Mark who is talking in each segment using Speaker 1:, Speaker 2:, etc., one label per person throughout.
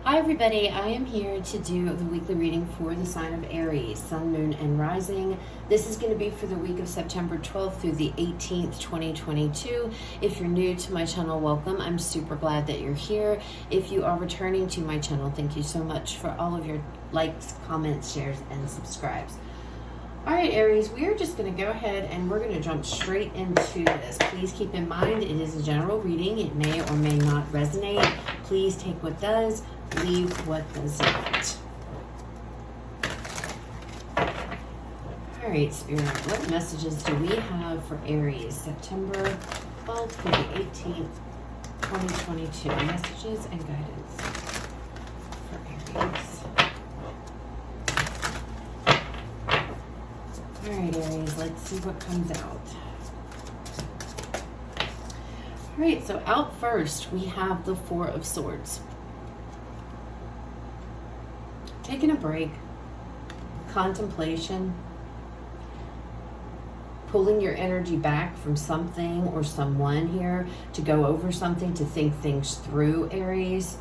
Speaker 1: Hi everybody, I am here to do the weekly reading for the sign of Aries, Sun, Moon, and Rising. This is going to be for the week of September 12th through the 18th, 2022. If you're new to my channel, welcome. I'm super glad that you're here. If you are returning to my channel, thank you so much for all of your likes, comments, shares, and subscribes. All right, Aries, we are just going to go ahead and we're going to jump straight into this. Please keep in mind it is a general reading. It may or may not resonate. Please take what does, leave what does not. All right, Spirit, what messages do we have for Aries, September 12th through the 18th, 2022? Messages and guidance for Aries. All right, Aries, let's see what comes out. All right, so out first, we have the Four of Swords. Taking a break, contemplation, pulling your energy back from something or someone here to go over something, to think things through, Aries.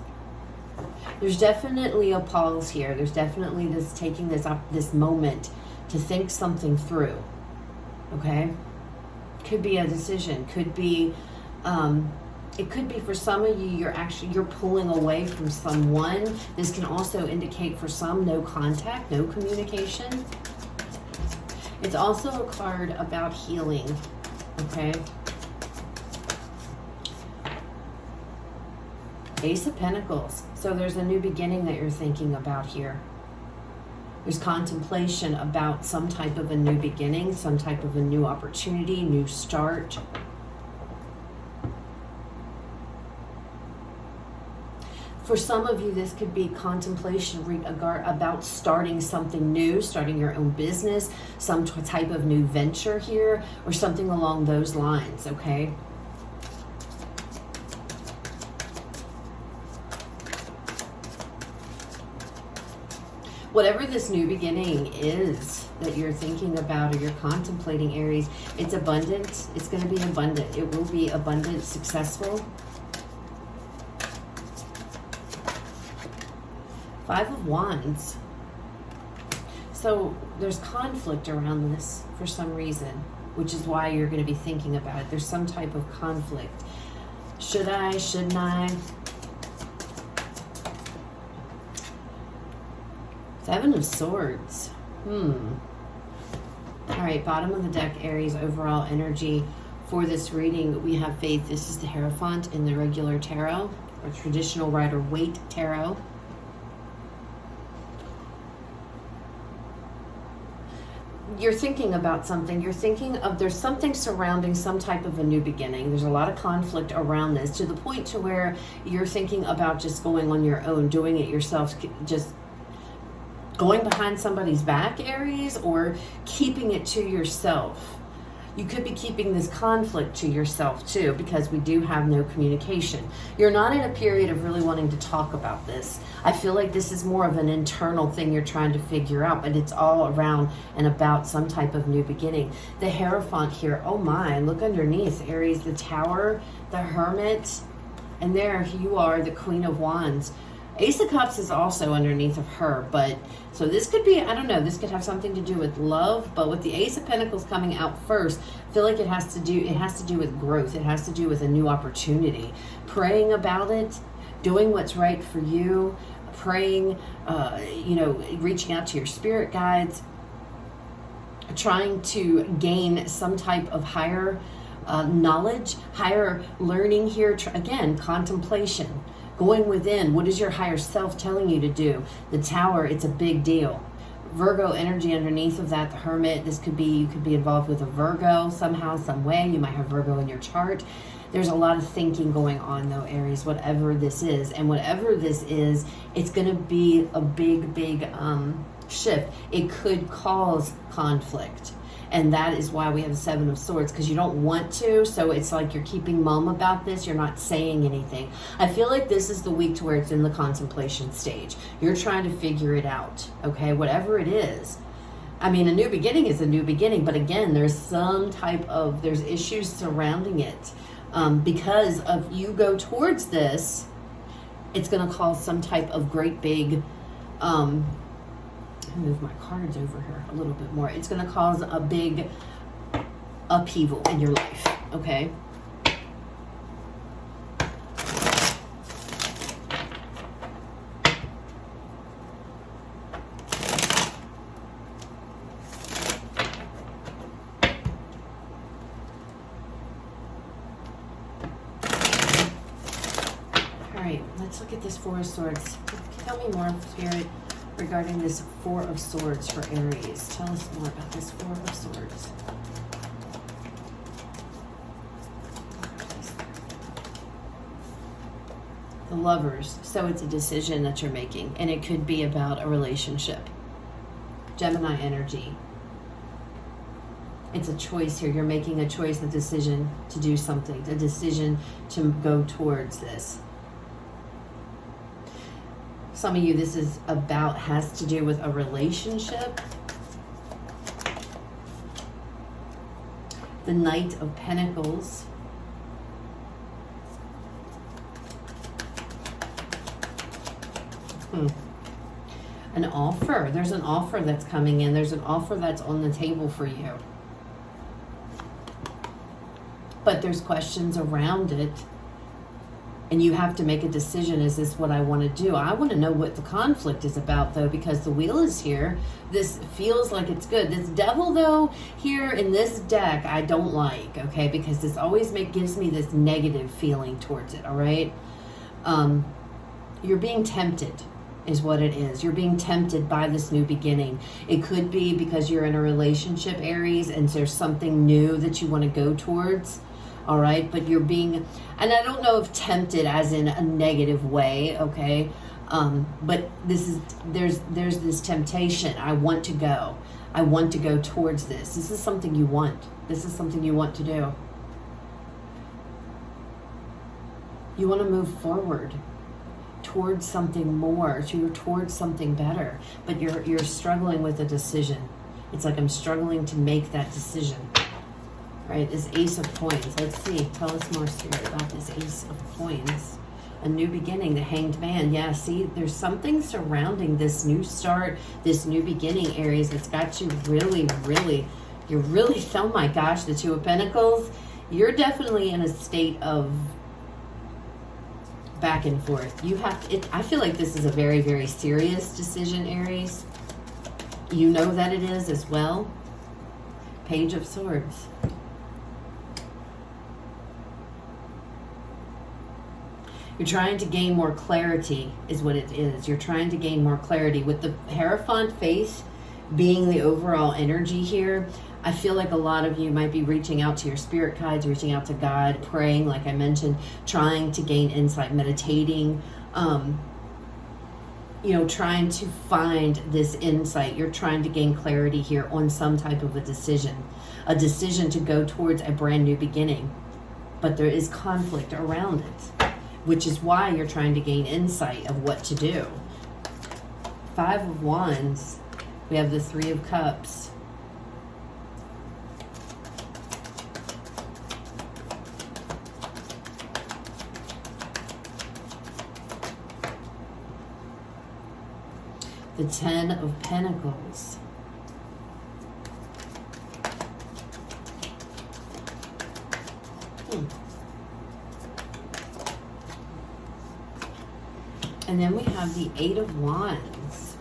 Speaker 1: There's definitely a pause here. There's definitely this taking this moment to think something through, okay? Could be a decision, could be, it could be for some of you, you're pulling away from someone. This can also indicate for some no contact, no communication. It's also a card about healing, okay? Ace of Pentacles. So there's a new beginning that you're thinking about here. There's contemplation about some type of a new beginning, some type of a new opportunity, new start. For some of you, this could be contemplation about starting something new, starting your own business, some type of new venture here, or something along those lines, okay? Whatever this new beginning is that you're thinking about or you're contemplating, Aries, it's abundant. It's going to be abundant. It will be abundant, successful. Five of Wands. So there's conflict around this for some reason, which is why you're going to be thinking about it. There's some type of conflict. Should I? Shouldn't I? Seven of Swords. All right, bottom of the deck, Aries, overall energy for this reading. We have Faith. This is the Hierophant in the regular tarot, or traditional Rider-Waite tarot. You're thinking about something. You're thinking of, there's something surrounding some type of a new beginning. There's a lot of conflict around this, to the point to where you're thinking about just going on your own, doing it yourself, just going behind somebody's back, Aries, or keeping it to yourself. You could be keeping this conflict to yourself too, because we do have no communication. You're not in a period of really wanting to talk about this. I feel like this is more of an internal thing you're trying to figure out, but it's all around and about some type of new beginning. The Hierophant here, oh my, look underneath, Aries, the Tower, the Hermit, and there you are, the Queen of Wands. Ace of Cups is also underneath of her, but so this could be, I don't know, this could have something to do with love, but with the Ace of Pentacles coming out first, I feel like it has to do with growth. It has to do with a new opportunity. Praying about it, doing what's right for you, praying, reaching out to your spirit guides, trying to gain some type of higher knowledge, higher learning here. Again, contemplation. Going within, what is your higher self telling you to do? The Tower, it's a big deal. Virgo energy underneath of that, the Hermit, this could be, you could be involved with a Virgo somehow, some way. You might have Virgo in your chart. There's a lot of thinking going on though, Aries, whatever this is. And whatever this is, it's going to be a big, big shift. It could cause conflict. And that is why we have the Seven of Swords, because you don't want to. So it's like you're keeping mum about this. You're not saying anything. I feel like this is the week to where it's in the contemplation stage. You're trying to figure it out, okay? Whatever it is. I mean, a new beginning is a new beginning. But again, there's some type of, there's issues surrounding it. Because of you go towards this, It's going to cause some type of great big, move my cards over here a little bit more. It's going to cause a big upheaval in your life, okay? Let's look at this Four of Swords. Tell me more, Spirit, regarding this Four of Swords for Aries. Tell us more about this Four of Swords. The Lovers. So it's a decision that you're making, and it could be about a relationship. Gemini energy. It's a choice here. You're making a choice, a decision to do something, a decision to go towards this. Some of you, this is about, has to do with a relationship. The Knight of Pentacles. An offer. There's an offer that's coming in. There's an offer that's on the table for you. But there's questions around it. And you have to make a decision. Is this what I want to do? I want to know what the conflict is about, though, because the Wheel is here. This feels like it's good. This Devil, though, here in this deck, I don't like, okay? Because this always gives me this negative feeling towards it, all right? You're being tempted is what it is. You're being tempted by this new beginning. It could be because you're in a relationship, Aries, and there's something new that you want to go towards. All right, but you're being, and I don't know if tempted as in a negative way, okay? But this is, there's this temptation. I want to go. I want to go towards this. This is something you want. This is something you want to do. You want to move forward towards something more, towards something better, but you're struggling with a decision. It's like I'm struggling to make that decision. Right, this Ace of Coins. Let's see. Tell us more, Spirit, about this Ace of Coins. A new beginning, the Hanged Man. Yeah, see, there's something surrounding this new start, this new beginning, Aries, that's got you really, oh my gosh, the Two of Pentacles. You're definitely in a state of back and forth. You have to, I feel like this is a very, very serious decision, Aries. You know that it is as well. Page of Swords. You're trying to gain more clarity is what it is. You're trying to gain more clarity. With the Hierophant face being the overall energy here, I feel like a lot of you might be reaching out to your spirit guides, reaching out to God, praying, like I mentioned, trying to gain insight, meditating, trying to find this insight. You're trying to gain clarity here on some type of a decision to go towards a brand new beginning. But there is conflict around it, which is why you're trying to gain insight of what to do. Five of Wands. We have the Three of Cups. The Ten of Pentacles. And then we have the Eight of Wands.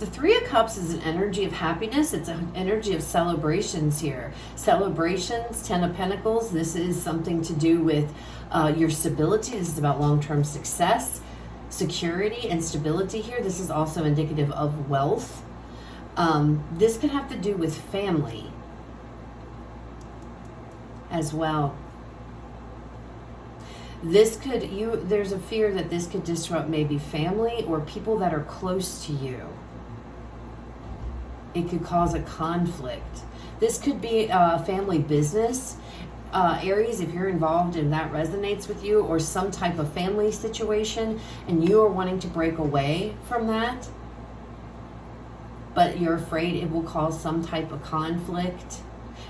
Speaker 1: The Three of Cups is an energy of happiness. It's an energy of celebrations here. Celebrations, Ten of Pentacles. This is something to do with your stability. This is about long-term success, security, and stability here. This is also indicative of wealth. This could have to do with family as well. This could, there's a fear that this could disrupt maybe family or people that are close to you. It could cause a conflict. This could be a family business. Aries, if you're involved and that resonates with you, or some type of family situation and you are wanting to break away from that, but you're afraid it will cause some type of conflict.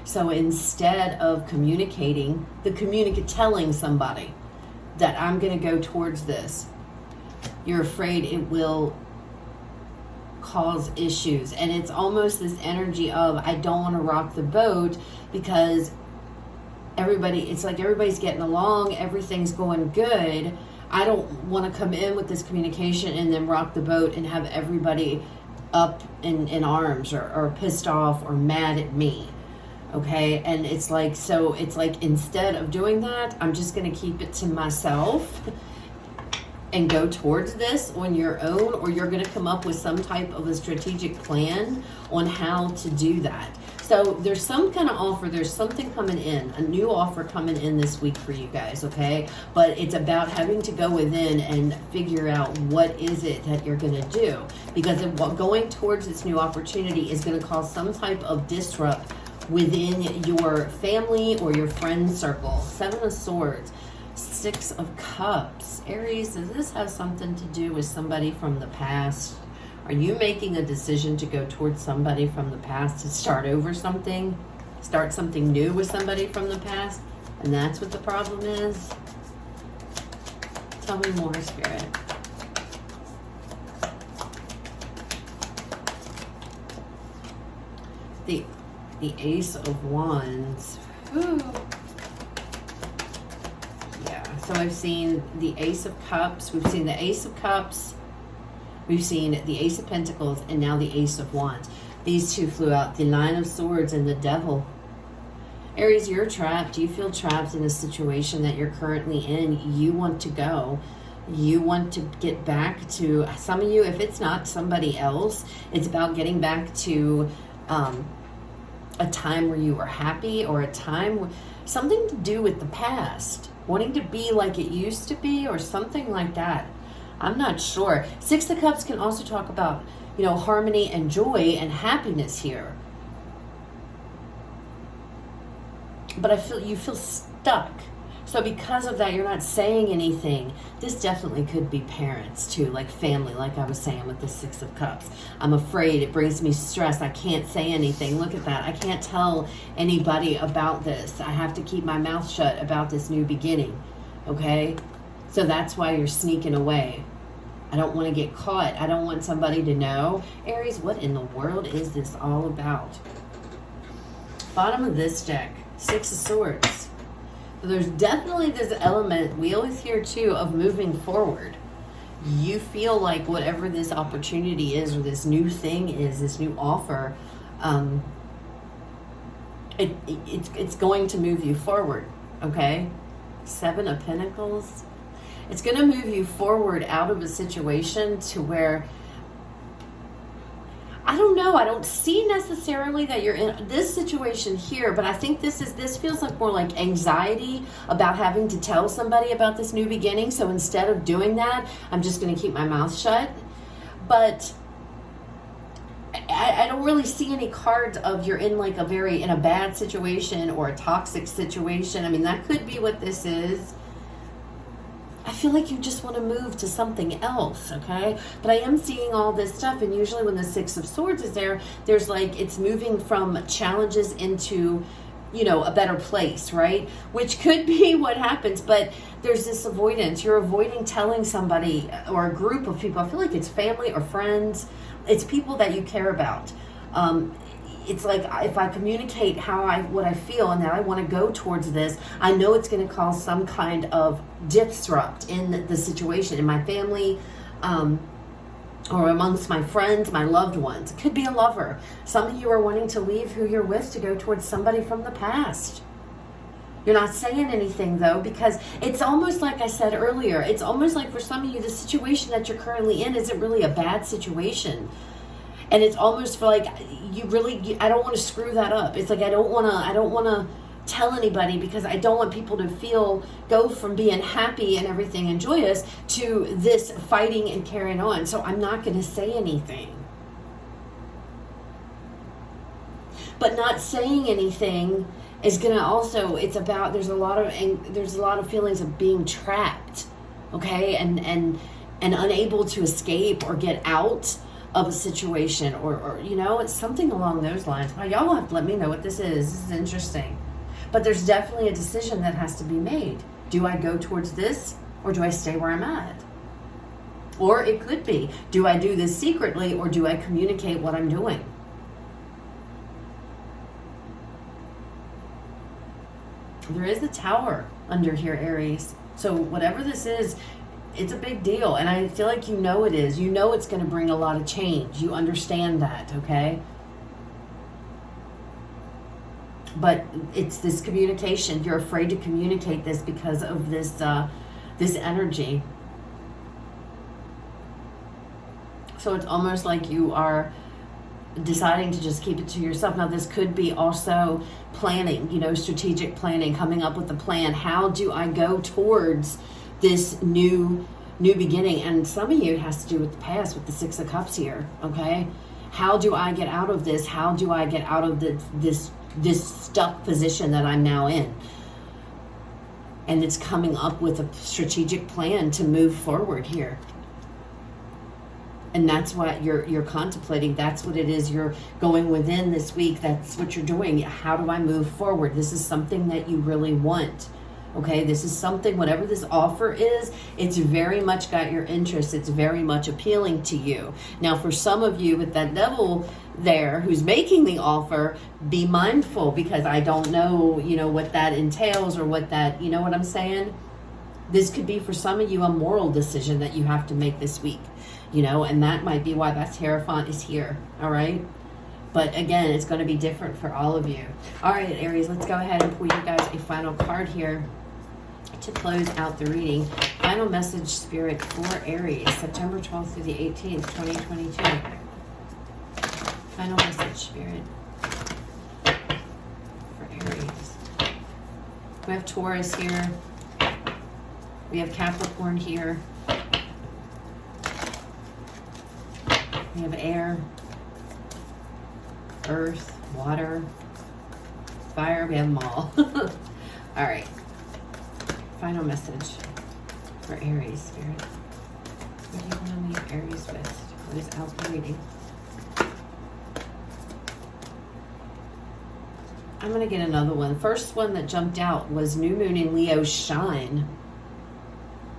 Speaker 1: So instead of communicating, telling somebody that I'm going to go towards this, you're afraid it will cause issues. And it's almost this energy of, I don't want to rock the boat because it's like everybody's getting along, everything's going good. I don't want to come in with this communication and then rock the boat and have everybody up in arms or pissed off or mad at me. Okay, and it's like instead of doing that, I'm just going to keep it to myself and go towards this on your own, or you're going to come up with some type of a strategic plan on how to do that. So there's some kind of offer, there's something coming in, a new offer coming in this week for you guys, okay? But it's about having to go within and figure out what is it that you're going to do. Because going towards this new opportunity is going to cause some type of disrupt within your family or your friend circle. 7 of Swords, 6 of Cups. Aries, does this have something to do with somebody from the past? Are you making a decision to go towards somebody from the past to start over something? Start something new with somebody from the past? And that's what the problem is? Tell me more, Spirit. The Ace of Wands. Ooh. Yeah, so I've seen the Ace of Cups. We've seen the Ace of Cups. We've seen the Ace of Pentacles and now the Ace of Wands. These two flew out. The Nine of Swords and the Devil. Aries, you're trapped. You feel trapped in a situation that you're currently in. You want to go. You want to get back to, some of you, if it's not somebody else, it's about getting back to a time where you were happy, or a time, something to do with the past. Wanting to be like it used to be, or something like that. I'm not sure. 6 of Cups can also talk about, harmony and joy and happiness here. But you feel stuck. So because of that, you're not saying anything. This definitely could be parents too, like family, like I was saying with the 6 of Cups. I'm afraid, it brings me stress. I can't say anything. Look at that. I can't tell anybody about this. I have to keep my mouth shut about this new beginning. Okay? So that's why you're sneaking away. I don't want to get caught. I don't want somebody to know. Aries, what in the world is this all about? Bottom of this deck, 6 of Swords. So there's definitely this element, we always hear too, of moving forward. You feel like whatever this opportunity is, or this new thing is, this new offer, it's going to move you forward, okay? 7 of Pentacles. It's going to move you forward out of a situation to where, I don't know, I don't see necessarily that you're in this situation here, but I think this feels like more like anxiety about having to tell somebody about this new beginning. So instead of doing that, I'm just going to keep my mouth shut. But I don't really see any cards of you're in like in a bad situation or a toxic situation. I mean, that could be what this is. I feel like you just want to move to something else, okay? But I am seeing all this stuff, and usually when the 6 of Swords is there, there's like, it's moving from challenges into, a better place, right? Which could be what happens, but there's this avoidance. You're avoiding telling somebody or a group of people. I feel like it's family or friends. It's people that you care about. It's like if I communicate what I feel and that I want to go towards this, I know it's going to cause some kind of disrupt in the situation, in my family, or amongst my friends, my loved ones. It could be a lover. Some of you are wanting to leave who you're with to go towards somebody from the past. You're not saying anything though, because it's almost like I said earlier, it's almost like for some of you, the situation that you're currently in isn't really a bad situation. And it's almost like I don't want to screw that up. It's like I don't want to tell anybody, because I don't want people to go from being happy and everything and joyous to this fighting and carrying on. So I'm not going to say anything. But not saying anything is going to also, it's about, there's a lot of feelings of being trapped, okay, and unable to escape or get out of a situation, or you know, it's something along those lines. Well, y'all will have to let me know what this is. This is interesting. But there's definitely a decision that has to be made. Do I go towards this, or do I stay where I'm at? Or it could be, do I do this secretly, or do I communicate what I'm doing? There is a Tower under here, Aries. So whatever this is, it's a big deal. And I feel like you know it is. You know it's going to bring a lot of change. You understand that, okay? But it's this communication. You're afraid to communicate this because of this this energy. So it's almost like you are deciding to just keep it to yourself. Now, this could be also planning, you know, strategic planning, coming up with a plan. How do I go towards this new beginning? And some of you, it has to do with the past, with the Six of Cups here, okay? How do I get out of this? How do I get out of this stuck position that I'm now in? And it's coming up with a strategic plan to move forward here. And that's what you're contemplating. That's what it is you're going within this week. That's what you're doing. How do I move forward? This is something that you really want. Okay, this is something, whatever this offer is, it's very much got your interest. It's very much appealing to you. Now, for some of you with that devil there who's making the offer, be mindful, because I don't know, you know, what that entails, or what that, you know what I'm saying? This could be for some of you a moral decision that you have to make this week. You know, and that might be why that Hierophant is here, all right? But again, it's going to be different for all of you. All right, Aries, let's go ahead and pull you guys a final card here to close out the reading. Final message, Spirit, for Aries, September 12th through the 18th, 2022. Final message, Spirit, for Aries. We have Taurus here. We have Capricorn here. We have air, earth, water, fire. We have them all. All right. Final message for Aries, Spirit. What do you want to leave Aries with? What is out the reading? I'm going to get another one. First one that jumped out was New Moon in Leo, shine,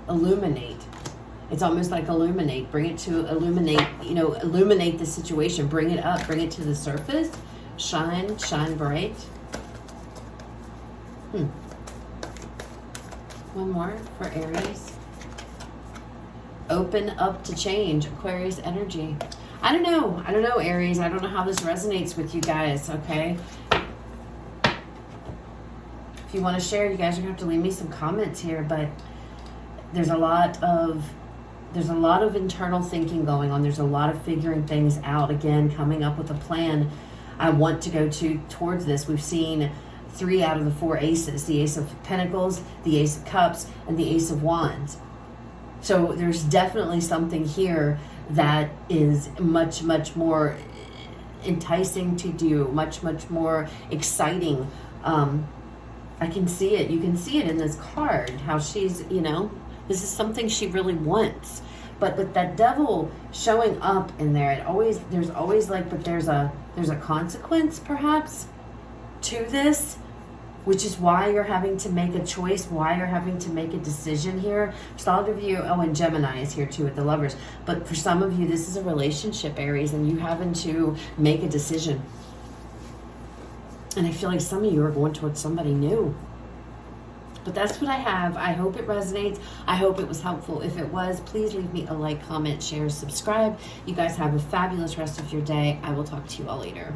Speaker 1: illuminate. It's almost like illuminate, bring it to illuminate, you know, illuminate the situation, bring it up, bring it to the surface, shine, shine bright. One more for Aries. Open up to change, Aquarius energy. I don't know, Aries. I don't know how this resonates with you guys, okay? If you want to share, you guys are going to have to leave me some comments here, but there's a lot of internal thinking going on. There's a lot of figuring things out. Again, coming up with a plan. I want to go towards this. We've seen 3 out of the 4 aces. The Ace of Pentacles, the Ace of Cups, and the Ace of Wands. So there's definitely something here that is much, much more enticing to do. Much, much more exciting. I can see it. You can see it in this card. How she's, you know, this is something she really wants. But with that devil showing up in there, there's always like, but there's a consequence perhaps to this, which is why you're having to make a choice, why you're having to make a decision here. For all of you, and Gemini is here too with the Lovers. But for some of you, this is a relationship, Aries, and you having to make a decision. And I feel like some of you are going towards somebody new. But that's what I have. I hope it resonates. I hope it was helpful. If it was, please leave me a like, comment, share, subscribe. You guys have a fabulous rest of your day. I will talk to you all later.